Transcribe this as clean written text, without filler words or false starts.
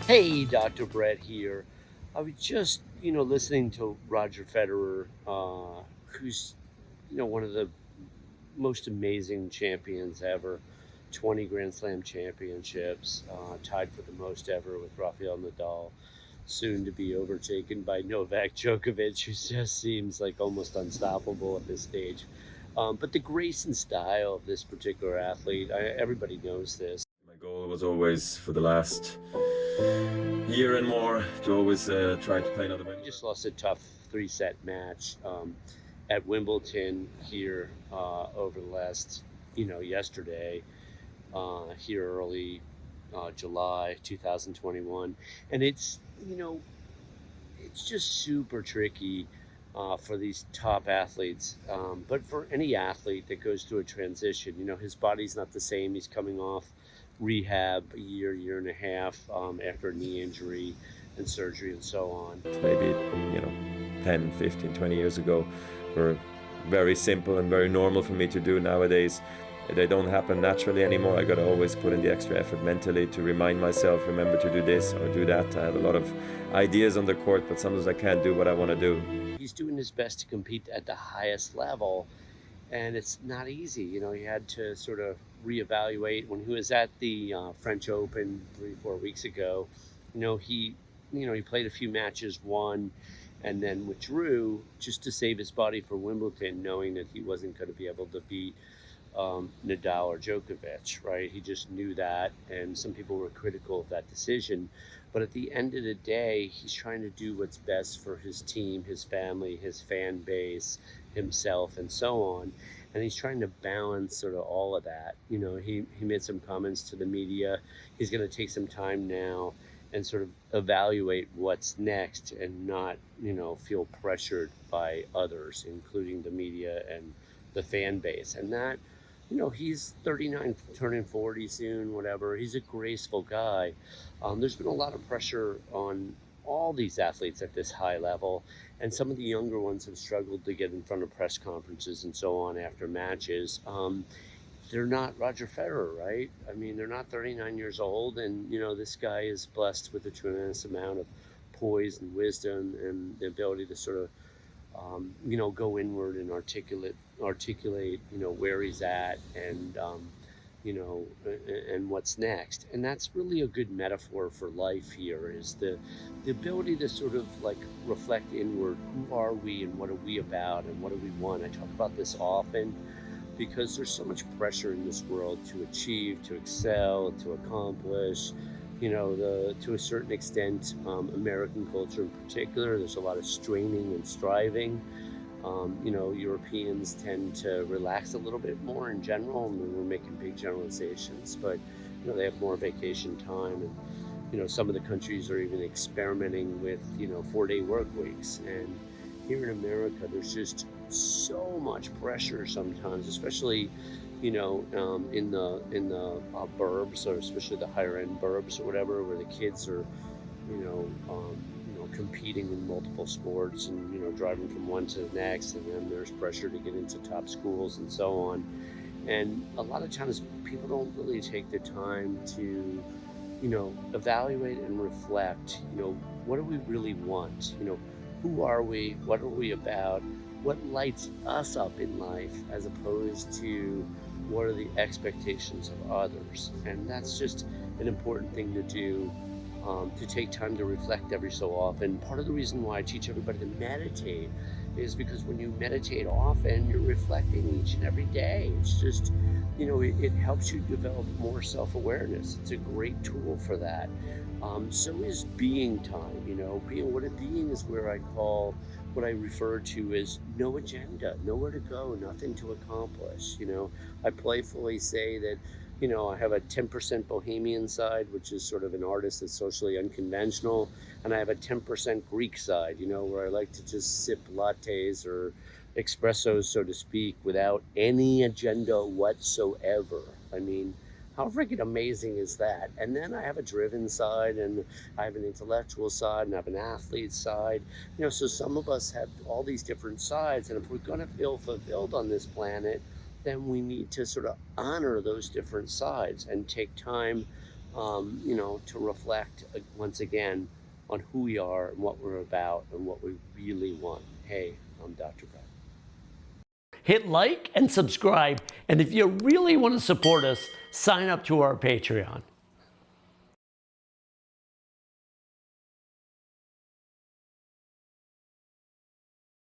Hey, Dr. Brett here. I was just, listening to Roger Federer, who's, one of the most amazing champions ever. 20 Grand Slam championships, tied for the most ever with Rafael Nadal, soon to be overtaken by Novak Djokovic, who just seems like almost unstoppable at this stage. But the grace and style of this particular athlete, everybody knows this. My goal was always for the last year and more to always try to play another He Wimbledon. just lost a tough three-set match at Wimbledon here over the last, yesterday, here early July 2021. And it's just super tricky for these top athletes. But for any athlete that goes through a transition, his body's not the same. He's coming off rehab a year and a half after a knee injury and surgery and so on. Maybe, you know, 10, 15, 20 years ago were very simple and very normal for me to do nowadays. They don't happen naturally anymore. I gotta always put in the extra effort mentally to remind myself, remember to do this or do that. I have a lot of ideas on the court, but sometimes I can't do what I want to do. He's doing his best to compete at the highest level, and it's not easy. He had to sort of reevaluate when he was at the French Open 3 4 weeks ago. He played a few matches, won, and then withdrew just to save his body for Wimbledon, knowing that he wasn't going to be able to beat Nadal or Djokovic, right? He just knew that, and some people were critical of that decision. But at the end of the day, he's trying to do what's best for his team, his family, his fan base, himself, and so on. And he's trying to balance sort of all of that. He made some comments to the media. He's going to take some time now and sort of evaluate what's next and not, feel pressured by others, including the media and the fan base. And that, he's 39, turning 40 soon, whatever. He's a graceful guy. There's been a lot of pressure on all these athletes at this high level, and some of the younger ones have struggled to get in front of press conferences and so on after matches. They're not Roger Federer, right? I mean, they're not 39 years old, and this guy is blessed with a tremendous amount of poise and wisdom and the ability to sort of go inward and articulate, where he's at and, you know, and what's next. And that's really a good metaphor for life here is the ability to sort of like reflect inward. Who are we and what are we about and what do we want? I talk about this often because there's so much pressure in this world to achieve, to excel, to accomplish. To a certain extent, American culture in particular, there's a lot of straining and striving. Europeans tend to relax a little bit more in general. I mean, we're making big generalizations, but they have more vacation time, and some of the countries are even experimenting with 4-day work weeks. And here in America, there's just so much pressure sometimes, especially in the burbs, or especially the higher end burbs or whatever, where the kids are you know um, competing in multiple sports and driving from one to the next, and then there's pressure to get into top schools and so on. And a lot of times people don't really take the time to evaluate and reflect. What do we really want? Who are we? What are we about? What lights us up in life, as opposed to what are the expectations of others? And that's just an important thing to do, to take time to reflect every so often. Part of the reason why I teach everybody to meditate is because when you meditate often, you're reflecting each and every day. It's just, it helps you develop more self awareness. It's a great tool for that. So is being time. What a being is where I call what I refer to as no agenda, nowhere to go, nothing to accomplish. I playfully say that I have a 10% bohemian side, which is sort of an artist that's socially unconventional, and I have a 10% Greek side, where I like to just sip lattes or espressos, so to speak, without any agenda whatsoever. I mean, how freaking amazing is that? And then I have a driven side, and I have an intellectual side, and I have an athlete side. So some of us have all these different sides, and if we're going to feel fulfilled on this planet, then we need to sort of honor those different sides and take time to reflect once again on who we are and what we're about and what we really want. Hey, I'm Dr. Brett. Hit like and subscribe, and if you really want to support us, sign up to our Patreon.